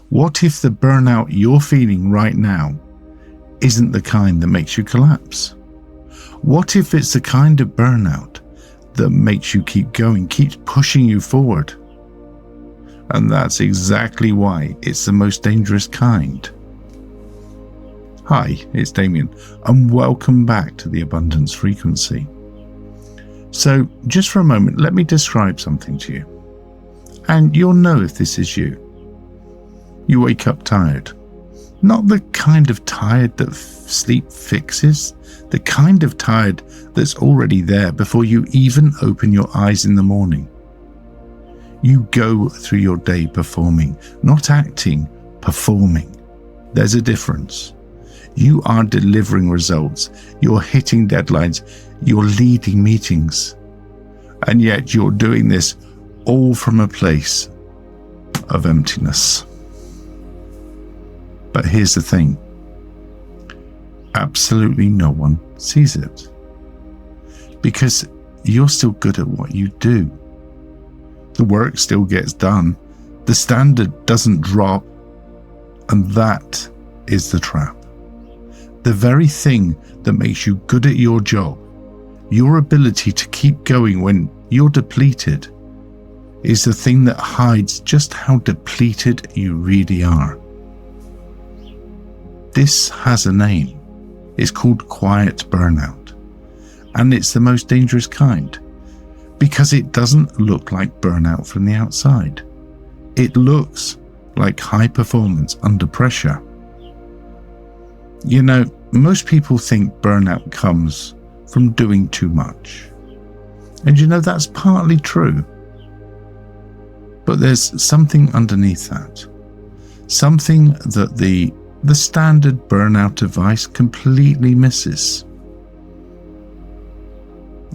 What if the burnout you're feeling right now isn't the kind that makes you collapse? What if it's the kind of burnout that makes you keep going, keeps pushing you forward? And that's exactly why it's the most dangerous kind. Hi, it's Damien, and welcome back to the Abundance Frequency. So, just for a moment, let me describe something to you, and you'll know if this is you. You wake up tired. Not the kind of tired that sleep fixes, the kind of tired that's already there before you even open your eyes in the morning. You go through your day performing, not acting, performing. There's a difference. You are delivering results, you're hitting deadlines, you're leading meetings, and yet you're doing this all from a place of emptiness. But here's the thing. Absolutely no one sees it. Because you're still good at what you do. The work still gets done. The standard doesn't drop. And that is the trap. The very thing that makes you good at your job, your ability to keep going when you're depleted, is the thing that hides just how depleted you really are. This has a name. It's called quiet burnout. And it's the most dangerous kind because it doesn't look like burnout from the outside. It looks like high performance under pressure. You know, most people think burnout comes from doing too much. And you know, that's partly true. But there's something underneath that. Something that the standard burnout advice completely misses.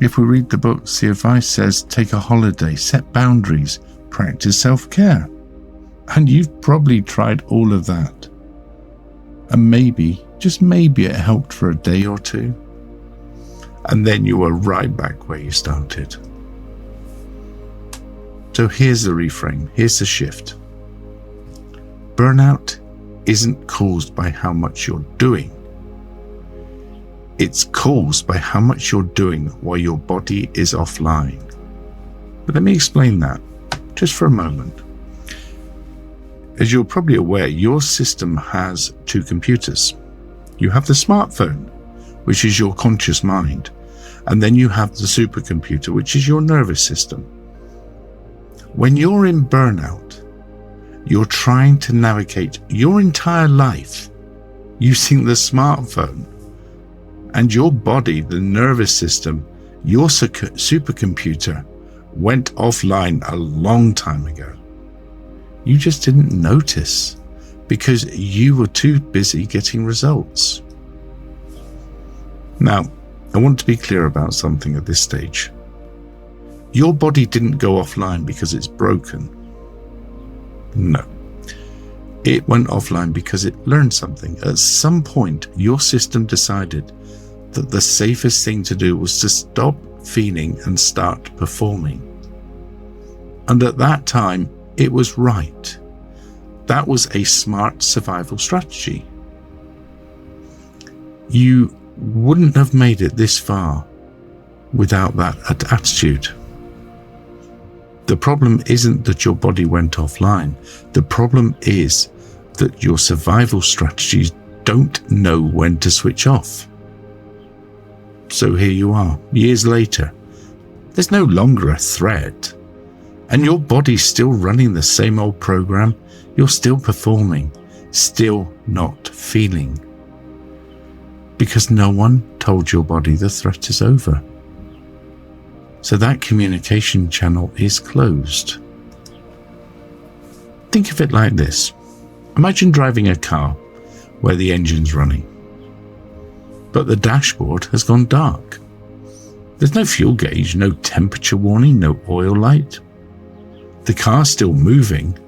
If we read the books, the advice says take a holiday, set boundaries, practice self-care. And you've probably tried all of that. And maybe, just maybe, it helped for a day or two. And then you were right back where you started. So here's the reframe, here's the shift. Burnout isn't caused by how much you're doing. It's caused by how much you're doing while your body is offline. But let me explain that just for a moment. As you're probably aware, your system has two computers. You have the smartphone, which is your conscious mind, and then you have the supercomputer, which is your nervous system. When you're in burnout, you're trying to navigate your entire life using the smartphone, and your body, the nervous system, your supercomputer, went offline a long time ago. You just didn't notice because you were too busy getting results. Now, I want to be clear about something at this stage. Your body didn't go offline because it's broken. No. It went offline because it learned something. At some point, your system decided that the safest thing to do was to stop feeling and start performing. And at that time, it was right. That was a smart survival strategy. You wouldn't have made it this far without that attitude. The problem isn't that your body went offline. The problem is that your survival strategies don't know when to switch off. So here you are, years later. There's no longer a threat. And your body's still running the same old program. You're still performing, still not feeling. Because no one told your body the threat is over. So that communication channel is closed. Think of it like this. Imagine driving a car where the engine's running, but the dashboard has gone dark. There's no fuel gauge, no temperature warning, no oil light. The car's still moving,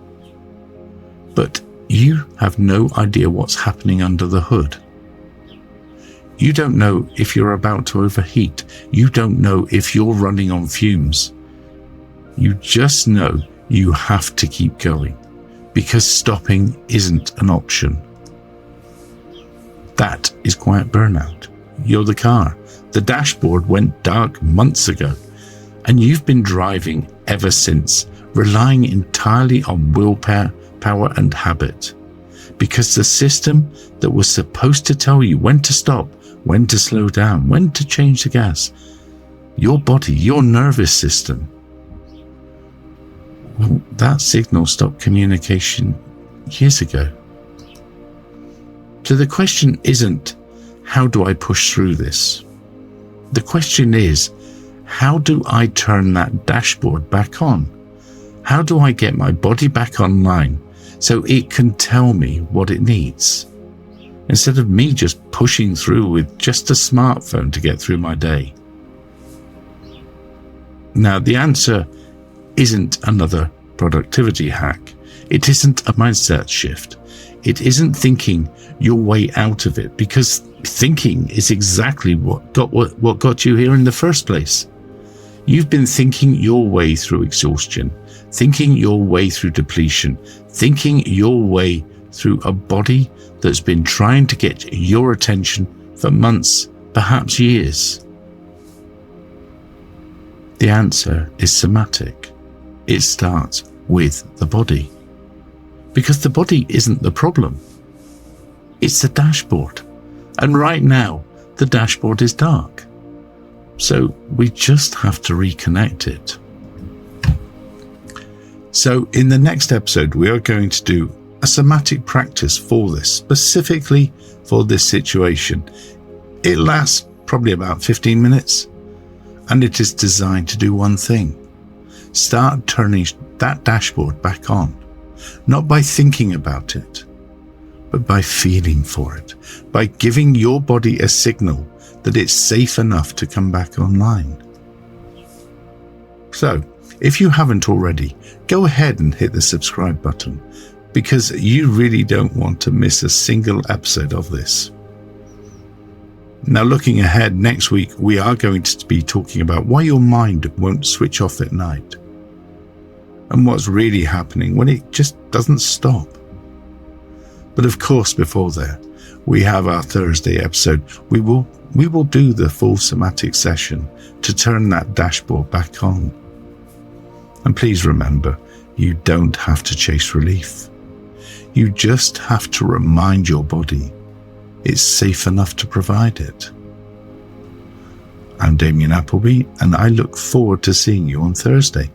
but you have no idea what's happening under the hood. You don't know if you're about to overheat. You don't know if you're running on fumes. You just know you have to keep going because stopping isn't an option. That is quiet burnout. You're the car. The dashboard went dark months ago, and you've been driving ever since, relying entirely on willpower, power, and habit. Because the system that was supposed to tell you when to stop, when to slow down, when to change the gas, your body, your nervous system, well, that signal stopped communication years ago. So the question isn't, how do I push through this? The question is, how do I turn that dashboard back on? How do I get my body back online so it can tell me what it needs, instead of me just pushing through with just a smartphone to get through my day? Now, the answer isn't another productivity hack. It isn't a mindset shift. It isn't thinking your way out of it, because thinking is exactly what got you here in the first place. You've been thinking your way through exhaustion, thinking your way through depletion, thinking your way through a body that's been trying to get your attention for months, perhaps years. The answer is somatic. It starts with the body. Because the body isn't the problem. It's the dashboard. And right now, the dashboard is dark. So we just have to reconnect it. So in the next episode, we are going to do a somatic practice for this, specifically for this situation. It lasts probably about 15 minutes, and it is designed to do one thing: start turning that dashboard back on, not by thinking about it, but by feeling for it, by giving your body a signal that it's safe enough to come back online. So, if you haven't already, go ahead and hit the subscribe button, because you really don't want to miss a single episode of this. Now, looking ahead, next week we are going to be talking about why your mind won't switch off at night, and what's really happening when it just doesn't stop. But of course, before that, we have our Thursday episode. We will do the full somatic session to turn that dashboard back on. And please remember, you don't have to chase relief. You just have to remind your body it's safe enough to provide it. I'm Damien Appleby, and I look forward to seeing you on Thursday.